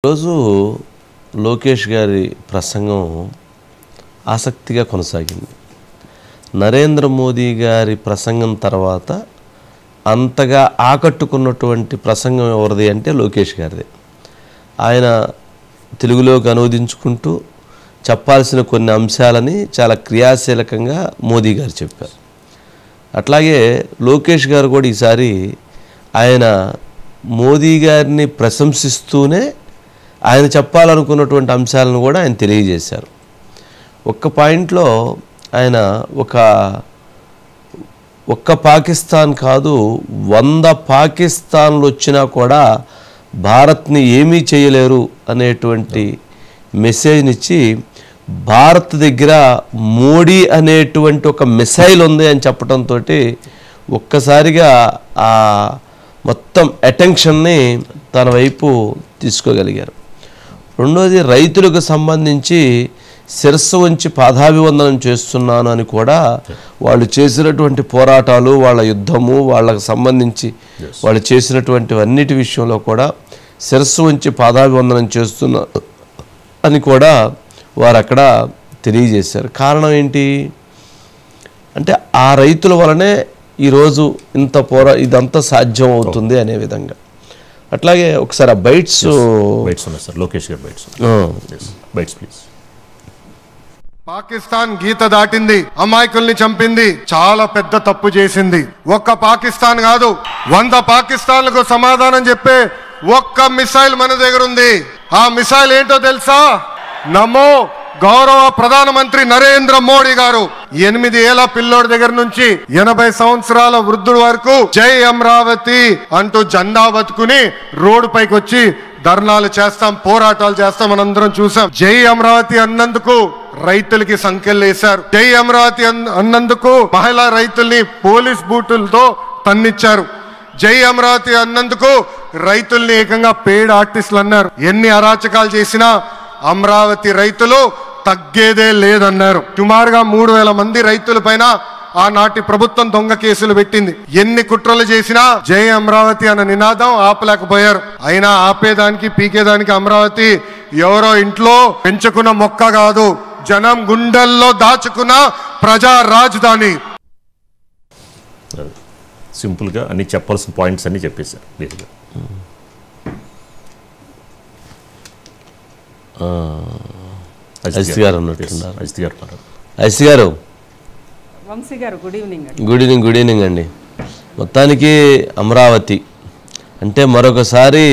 రోజు లోకేష్ గారి ప్రసంగం ఆసక్తిగా కొనసాగింది. నరేంద్ర మోదీ గారి ప్రసంగం తర్వాత అంతగా ఆకట్టుకున్నటువంటి ప్రసంగం ఎవరిది అంటే లోకేష్ గారిది. ఆయన తెలుగులోకి అనువదించుకుంటూ చెప్పాల్సిన కొన్ని అంశాలని చాలా క్రియాశీలకంగా మోదీ గారు చెప్పారు. అట్లాగే లోకేష్ గారు కూడా ఈసారి ఆయన మోదీ గారిని ప్రశంసిస్తూనే ఆయన చెప్పాలనుకున్నటువంటి అంశాలను కూడా ఆయన తెలియజేశారు. ఒక్క పాయింట్లో ఆయన ఒక్క పాకిస్తాన్ కాదు 100 పాకిస్తాన్లు వచ్చినా కూడా భారత్ని ఏమీ చేయలేరు అనేటువంటి మెసేజ్నిచ్చి భారత్ దగ్గర మోడీ అనేటువంటి ఒక మిసైల్ ఉంది అని చెప్పడంతో ఒక్కసారిగా ఆ మొత్తం అటెన్షన్ని తన వైపు తీసుకోగలిగారు. రెండోది, రైతులకు సంబంధించి శిరస్సు వంచి పాదాభివందనం చేస్తున్నాను అని కూడా వాళ్ళు చేసినటువంటి పోరాటాలు, వాళ్ళ యుద్ధము, వాళ్ళకు సంబంధించి వాళ్ళు చేసినటువంటివన్నిటి విషయంలో కూడా శిరస్సు వంచి పాదాభివందనం చేస్తున్నారు అని కూడా వారు అక్కడ తెలియజేశారు. కారణం ఏంటి అంటే ఆ రైతుల వలనే ఈరోజు ఇదంతా సాధ్యం అవుతుంది అనే విధంగా. అట్లాగే ఒకసారి ఆ బైట్స్ ఉన్నాయి సార్, లోకేష్ గారి బైట్స్ ప్లీజ్. పాకిస్తాన్ గీత దాటింది, అమాయకుల్ని చంపింది, చాలా పెద్ద తప్పు చేసింది. ఒక్క పాకిస్తాన్ కాదు, 100 పాకిస్తాన్లకు సమాధానం చెప్పే ఒక్క మిసైల్ మన దగ్గర ఉంది. ఆ మిసైల్ ఏంటో తెలుసా? నమో గౌరవ ప్రధానమంత్రి నరేంద్ర మోడీ గారు 8 ఏళ్ల పిల్లోడి దగ్గర నుంచి 80 సంవత్సరాల వృద్ధుడు వరకు జై అమరావతి అంటూ జెండా బతుకుని రోడ్డు పైకి వచ్చి ధర్నాలు చేస్తాం, పోరాటాలు చేస్తాం మనందరం చూసాం. జై అమరావతి అన్నందుకు రైతులకి సంఖ్యలు వేశారు. జై అమరావతి అన్నందుకు మహిళా రైతుల్ని పోలీస్ బూటులతో తన్నిచ్చారు. జై అమరావతి అన్నందుకు రైతుల్ని ఏకంగా పెయిడ్ ఆర్టిస్టులు అన్నారు. ఎన్ని అరాచకాలు చేసినా అమరావతి రైతులు తగ్గేదే లేదన్నారు. సుమారుగా 3000 మంది రైతుల పైన ఆనాటి ప్రభుత్వం దొంగ కేసులు పెట్టింది. ఎన్ని కుట్రలు చేసినా జై అమరావతి అన్న నినాదం ఆపలేకపోయారు. అయినా ఆపేదానికి పీకేదానికి అమరావతి ఎవరో ఇంట్లో పెంచుకున్న మొక్క కాదు, జనం గుండెల్లో దాచుకున్న ప్రజా రాజధాని. సింపుల్గా అన్ని చెప్పాల్సిన పాయింట్స్ అన్ని చెప్పేశారు. అజిత్ గారు ఉన్నట్టున్నారు. అజిత్ గారు గుడ్ ఈవినింగ్ అండి. మొత్తానికి అమరావతి అంటే మరొకసారి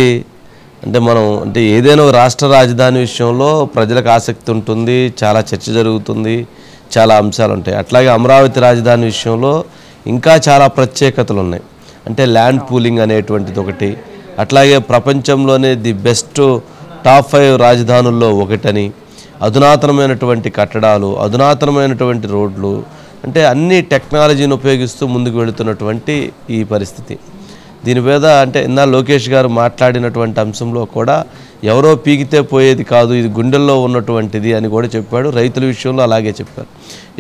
అంటే మనం అంటే ఏదైనా రాష్ట్ర రాజధాని విషయంలో ప్రజలకు ఆసక్తి ఉంటుంది, చాలా చర్చ జరుగుతుంది, చాలా అంశాలు ఉంటాయి. అట్లాగే అమరావతి రాజధాని విషయంలో ఇంకా చాలా ప్రత్యేకతలు ఉన్నాయి. అంటే ల్యాండ్ పూలింగ్ అనేటువంటిది ఒకటి, అట్లాగే ప్రపంచంలోనే ది బెస్ట్ టాప్ 5 రాజధానుల్లో ఒకటని, అధునాతనమైనటువంటి కట్టడాలు, అధునాతనమైనటువంటి రోడ్లు, అంటే అన్ని టెక్నాలజీని ఉపయోగిస్తూ ముందుకు వెళుతున్నటువంటి ఈ పరిస్థితి. దీని మీద అంటే ఇందా లోకేష్ గారు మాట్లాడినటువంటి అంశంలో కూడా ఎవరో పీకితే పోయేది కాదు, ఇది గుండెల్లో ఉన్నటువంటిది అని కూడా చెప్పాడు. రైతుల విషయంలో అలాగే చెప్పారు.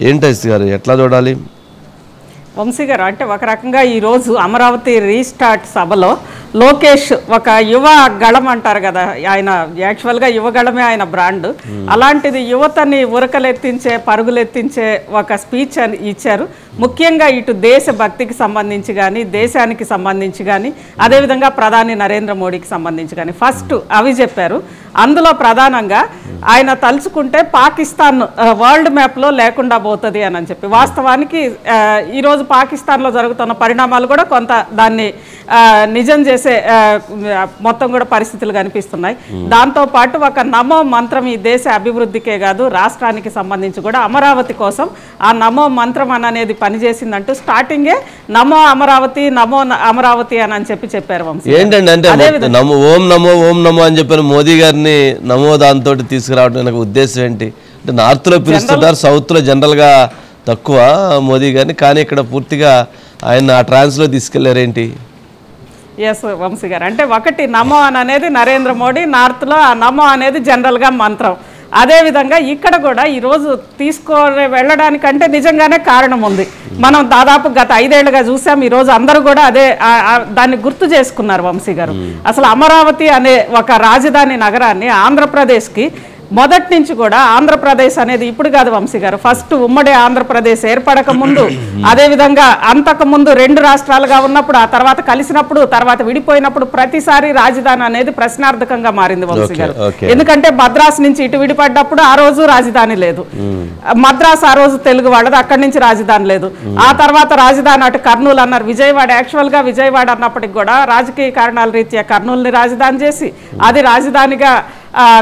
ఏంటి అజిత్ గారు ఎట్లా చూడాలి? వంశీ గారు అంటే ఒక రకంగా ఈరోజు అమరావతి రీస్టార్ట్ సభలో లోకేష్ ఒక యువ గళం అంటారు కదా, ఆయన యాక్చువల్గా యువగళమే ఆయన బ్రాండ్. అలాంటిది యువతని ఉరకలెత్తించే, పరుగులెత్తించే ఒక స్పీచ్ అని ఇచ్చారు. ముఖ్యంగా ఇటు దేశభక్తికి సంబంధించి కానీ, దేశానికి సంబంధించి కానీ, అదేవిధంగా ప్రధాని నరేంద్ర మోడీకి సంబంధించి కానీ ఫస్ట్ అవి చెప్పారు. అందులో ప్రధానంగా ఆయన తలుచుకుంటే పాకిస్తాన్ వరల్డ్ మ్యాప్లో లేకుండా పోతుంది అని చెప్పి, వాస్తవానికి ఈరోజు పాకిస్తాన్లో జరుగుతున్న పరిణామాలు కూడా కొంత దాన్ని నిజం చేసే మొత్తం కూడా పరిస్థితులు కనిపిస్తున్నాయి. దాంతోపాటు ఒక నమో మంత్రం ఈ దేశ అభివృద్ధికే కాదు రాష్ట్రానికి సంబంధించి కూడా అమరావతి కోసం ఆ నమో మంత్రం అనేది పనిచేసిందంటూ స్టార్టింగే నమో అమరావతి నమో అమరావతి అని చెప్పారు. ఏంటండి అంటే ఓం నమో అని చెప్పిన మోదీ గారిని నమో దాంతో తీసుకురావడానికి ఉద్దేశం ఏంటి అంటే నార్త్లో పిలుస్తుంటారు, సౌత్లో జనరల్గా తక్కువ మోదీ గారిని, కానీ ఇక్కడ పూర్తిగా ఆయన ఆ ట్రాన్స్లో తీసుకెళ్లారేంటి? ఎస్ వంశీ గారు అంటే ఒకటి నమో అనేది నరేంద్ర మోడీ, నార్త్లో ఆ నమో అనేది జనరల్గా మంత్రం. అదేవిధంగా ఇక్కడ కూడా ఈరోజు తీసుకొని వెళ్ళడానికంటే నిజంగానే కారణం ఉంది. మనం దాదాపు గత 5 ఏళ్లుగా చూసాం. ఈరోజు అందరూ కూడా అదే దాన్ని గుర్తు చేసుకున్నారు వంశీ గారు. అసలు అమరావతి అనే ఒక రాజధాని నగరాన్ని ఆంధ్రప్రదేశ్కి మొదటి నుంచి కూడా, ఆంధ్రప్రదేశ్ అనేది ఇప్పుడు కాదు వంశీ గారు, ఫస్ట్ ఉమ్మడి ఆంధ్రప్రదేశ్ ఏర్పడక ముందు, అదేవిధంగా అంతకు ముందు 2 రాష్ట్రాలుగా ఉన్నప్పుడు, ఆ తర్వాత కలిసినప్పుడు, తర్వాత విడిపోయినప్పుడు ప్రతిసారి రాజధాని అనేది ప్రశ్నార్థకంగా మారింది వంశీ గారు. ఎందుకంటే మద్రాసు నుంచి ఇటు విడిపడ్డప్పుడు ఆ రోజు రాజధాని లేదు, మద్రాసు ఆ రోజు తెలుగు వాళ్ళది, అక్కడి నుంచి రాజధాని లేదు. ఆ తర్వాత రాజధాని అటు కర్నూలు అన్నారు, విజయవాడ యాక్చువల్గా విజయవాడ అన్నప్పటికి కూడా రాజకీయ కారణాల రీత్యా కర్నూలుని రాజధాని చేసి అది రాజధానిగా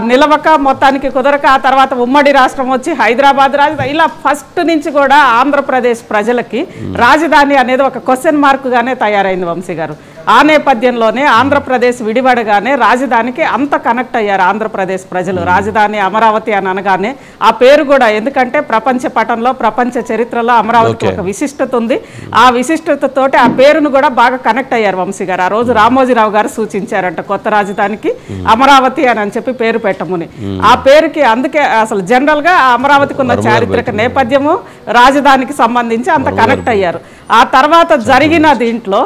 నిలవక మొత్తానికి కుదరక ఆ తర్వాత ఉమ్మడి రాష్ట్రం వచ్చి హైదరాబాద్ రాజధాని, ఇలా ఫస్ట్ నుంచి కూడా ఆంధ్రప్రదేశ్ ప్రజలకి రాజధాని అనేది ఒక క్వశ్చన్ మార్క్గానే తయారైంది వంశీ గారు. ఆ నేపథ్యంలోనే ఆంధ్రప్రదేశ్ విడిపడగానే రాజధానికి అంత కనెక్ట్ అయ్యారు ఆంధ్రప్రదేశ్ ప్రజలు. రాజధాని అమరావతి అని అనగానే ఆ పేరు కూడా, ఎందుకంటే ప్రపంచ పటంలో, ప్రపంచ చరిత్రలో అమరావతికి ఒక విశిష్టత ఉంది. ఆ విశిష్టతతోటి ఆ పేరును కూడా బాగా కనెక్ట్ అయ్యారు వంశీ గారు. ఆ రోజు రామోజీరావు గారు సూచించారంట కొత్త రాజధానికి అమరావతి అని చెప్పి పేరు పెట్టముని. ఆ పేరుకి అందుకే అసలు జనరల్ గా అమరావతికి ఉన్న చారిత్రక నేపథ్యము రాజధానికి సంబంధించి అంత కనెక్ట్ అయ్యారు. ఆ తర్వాత జరిగిన దీంట్లో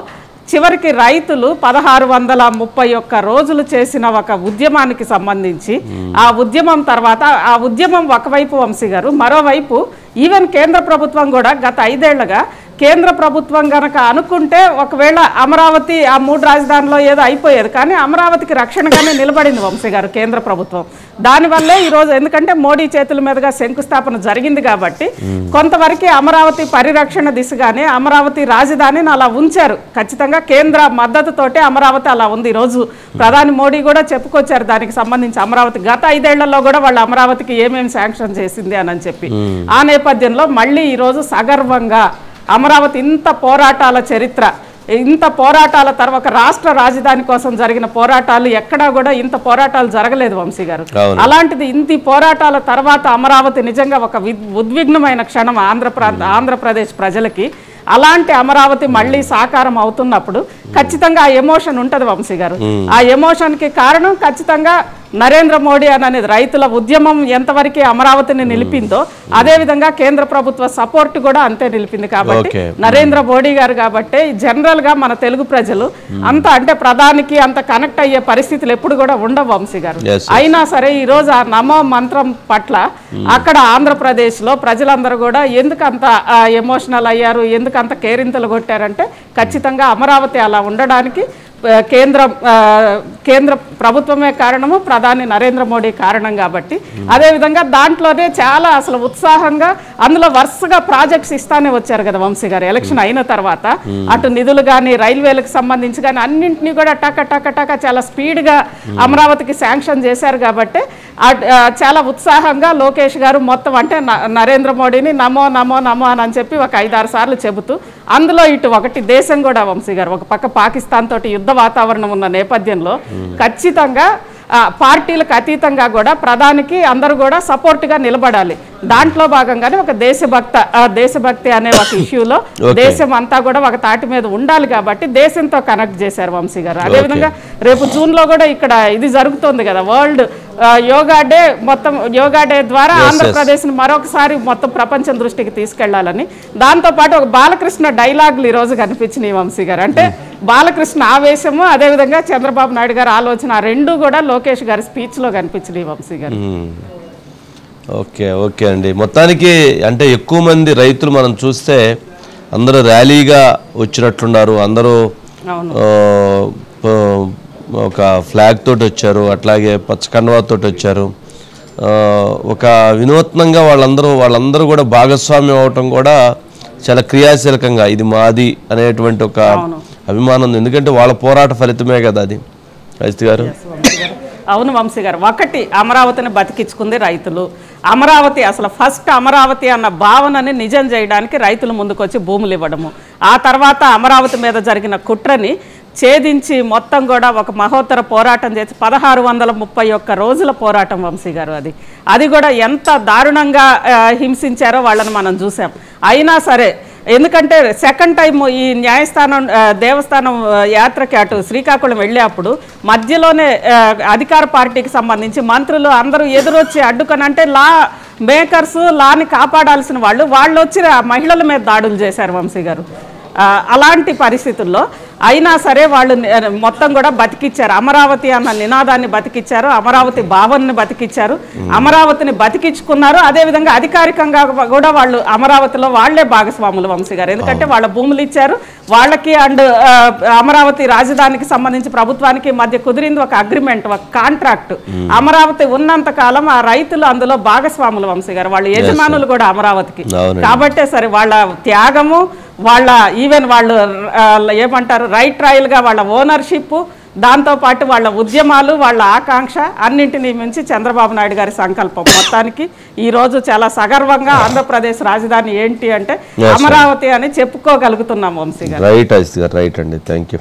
చివరికి రైతులు 1631 రోజులు చేసిన ఒక ఉద్యమానికి సంబంధించి, ఆ ఉద్యమం తర్వాత ఆ ఉద్యమం ఒకవైపు వంశీ గారు, మరోవైపు ఈవెన్ కేంద్ర ప్రభుత్వం కూడా గత 5 ఏళ్లుగా కేంద్ర ప్రభుత్వం గనక అనుకుంటే ఒకవేళ అమరావతి ఆ 3 రాజధానిలో ఏదో అయిపోయేది, కానీ అమరావతికి రక్షణగానే నిలబడింది వంశీ గారు కేంద్ర ప్రభుత్వం. దానివల్లే ఈరోజు, ఎందుకంటే మోడీ చేతుల మీదుగా శంకుస్థాపన జరిగింది కాబట్టి కొంతవరకు అమరావతి పరిరక్షణ దిశగానే అమరావతి రాజధానిని అలా ఉంచారు. ఖచ్చితంగా కేంద్ర మద్దతుతోటే అమరావతి అలా ఉంది. ఈరోజు ప్రధాని మోడీ కూడా చెప్పుకొచ్చారు దానికి సంబంధించి. అమరావతి గత 5 ఏళ్లలో కూడా వాళ్ళు అమరావతికి ఏమేమి శాంక్షన్ చేసింది అని చెప్పి. ఆ నేపథ్యంలో మళ్ళీ ఈరోజు సగర్వంగా అమరావతి, ఇంత పోరాటాల చరిత్ర, ఇంత పోరాటాల తర్వాత రాష్ట్ర రాజధాని కోసం జరిగిన పోరాటాలు ఎక్కడా కూడా ఇంత పోరాటాలు జరగలేదు వంశీ గారు. అలాంటిది ఇంత పోరాటాల తర్వాత అమరావతి నిజంగా ఒక ఉద్విగ్నమైన క్షణం ఆంధ్రప్రదేశ్ ప్రజలకి. అలాంటి అమరావతి మళ్ళీ సాకారం అవుతున్నప్పుడు ఖచ్చితంగా ఆ ఎమోషన్ ఉంటుంది వంశీ గారు. ఆ ఎమోషన్కి కారణం ఖచ్చితంగా నరేంద్ర మోడీ అనేది రైతుల ఉద్యమం ఎంతవరకు అమరావతిని నిలిపిందో అదేవిధంగా కేంద్ర ప్రభుత్వ సపోర్ట్ కూడా అంతే నిలిపింది. కాబట్టి నరేంద్ర మోడీ గారు కాబట్టి జనరల్ గా మన తెలుగు ప్రజలు అంత, అంటే ప్రధానికి అంత కనెక్ట్ అయ్యే పరిస్థితులు ఎప్పుడు కూడా ఉండవు వంశీ గారు. అయినా సరే ఈ రోజు ఆ నమో మంత్రం పట్ల అక్కడ ఆంధ్రప్రదేశ్ లో ప్రజలందరూ కూడా ఎందుకు అంత ఎమోషనల్ అయ్యారు, ఎందుకు అంత కేరింతలు కొట్టారంటే ఖచ్చితంగా అమరావతి అలా ఉండడానికి కేంద్ర ప్రభుత్వమే కారణము, ప్రధాని నరేంద్ర మోడీ కారణం. కాబట్టి అదేవిధంగా దాంట్లోనే చాలా అసలు ఉత్సాహంగా అందులో వరుసగా ప్రాజెక్ట్స్ ఇస్తానే వచ్చారు కదా వంశీ గారు. ఎలక్షన్ అయిన తర్వాత అటు నిధులు కానీ రైల్వేలకు సంబంధించి కానీ అన్నింటినీ కూడా టక చాలా స్పీడ్గా అమరావతికి శాంక్షన్ చేశారు. కాబట్టి చాలా ఉత్సాహంగా లోకేష్ గారు మొత్తం, అంటే నరేంద్ర మోడీని నమో నమో నమో అని చెప్పి ఒక 5-6 సార్లు చెబుతూ, అందులో ఇటు ఒకటి దేశం కూడా వంశీ గారు, ఒక పక్క పాకిస్తాన్ తోటి యుద్ధ వాతావరణం ఉన్న నేపథ్యంలో ఖచ్చితంగా పార్టీలకు అతీతంగా కూడా ప్రధానికి అందరూ కూడా సపోర్ట్గా నిలబడాలి. దాంట్లో భాగంగానే ఒక దేశభక్తి అనే ఒక ఇష్యూలో దేశం అంతా కూడా ఒక తాటి మీద ఉండాలి కాబట్టి దేశంతో కనెక్ట్ చేశారు వంశీ గారు. అదేవిధంగా రేపు జూన్లో కూడా ఇక్కడ ఇది జరుగుతుంది కదా, వరల్డ్ యోగా డే. మొత్తం యోగా డే ద్వారా ఆంధ్రప్రదేశ్ని మరొకసారి మొత్తం ప్రపంచం దృష్టికి తీసుకెళ్లాలని, దాంతోపాటు ఒక బాలకృష్ణ డైలాగులు ఈరోజు కనిపించినాయి వంశీ గారు. అంటే బాలకృష్ణ ఆవేశము, అదేవిధంగా చంద్రబాబు నాయుడు గారు ఆలోచన, ఆ రెండు కూడా లోకేష్ గారి స్పీచ్లో కనిపించినాయి వంశీ గారు. ఓకే అండి. మొత్తానికి అంటే ఎక్కువ మంది రైతులు మనం చూస్తే అందరూ ర్యాలీగా వచ్చినట్లున్నారు. అందరూ ఒక ఫ్లాగ్ తోటి వచ్చారు, అట్లాగే పచ్చకండవాతోటి వచ్చారు. ఒక వినూత్నంగా వాళ్ళందరూ కూడా భాగస్వామ్యం అవటం కూడా చాలా క్రియాశీలకంగా, ఇది మాది అనేటువంటి ఒక అభిమానం. ఎందుకంటే వాళ్ళ పోరాట ఫలితమే కదా అది. రైతు గారు అవును వంశీ గారు, ఒకటి అమరావతిని బతికించుకుంది రైతులు. అమరావతి అసలు ఫస్ట్ అమరావతి అన్న భావనని నిజం చేయడానికి రైతులు ముందుకొచ్చి భూములు ఇవ్వడము, ఆ తర్వాత అమరావతి మీద జరిగిన కుట్రని ఛేదించి మొత్తం కూడా ఒక మహోత్తర పోరాటం చేసి 1631 రోజుల పోరాటం వంశీ గారు. అది కూడా ఎంత దారుణంగా హింసించారో వాళ్ళని మనం చూసాం. అయినా సరే ఎందుకంటే సెకండ్ టైం ఈ న్యాయస్థానం దేవస్థానం యాత్రకి అటు శ్రీకాకుళం వెళ్ళేప్పుడు మధ్యలోనే అధికార పార్టీకి సంబంధించి మంత్రులు అందరూ ఎదురొచ్చి అడ్డుకొని, అంటే లా మేకర్స్ లాని కాపాడాల్సిన వాళ్ళు వచ్చి మహిళల మీద దాడులు చేశారు వంశీ గారు. అలాంటి పరిస్థితుల్లో అయినా సరే వాళ్ళు మొత్తం కూడా బతికిచ్చారు. అమరావతి అన్న నినాదాన్ని బతికిచ్చారు, అమరావతి భావనని బతికిచ్చారు, అమరావతిని బతికించుకున్నారు. అదేవిధంగా అధికారికంగా కూడా వాళ్ళు అమరావతిలో వాళ్లే భాగస్వాములు వంశీ గారు. ఎందుకంటే వాళ్ళ భూములు ఇచ్చారు వాళ్ళకి, అండ్ అమరావతి రాజధానికి సంబంధించి ప్రభుత్వానికి మధ్య కుదిరింది ఒక అగ్రిమెంట్, ఒక కాంట్రాక్ట్. అమరావతి ఉన్నంత కాలం ఆ రైతులు అందులో భాగస్వాములు వంశీ గారు, వాళ్ళు యజమానులు కూడా అమరావతికి. కాబట్టే సరే వాళ్ళ త్యాగము, వాళ్ళ ఈవెన్ వాళ్ళు ఏమంటారు రైట్ రాయల్గా వాళ్ళ ఓనర్షిప్, దాంతోపాటు వాళ్ళ ఉద్యమాలు, వాళ్ళ ఆకాంక్ష అన్నింటినీ మించి చంద్రబాబు నాయుడు గారి సంకల్పం. మొత్తానికి ఈరోజు చాలా సగర్వంగా ఆంధ్రప్రదేశ్ రాజధాని ఏంటి అంటే అమరావతి అని చెప్పుకోగలుగుతున్నాం వంశీ గారు. రైట్ అండి, థ్యాంక్ యూ.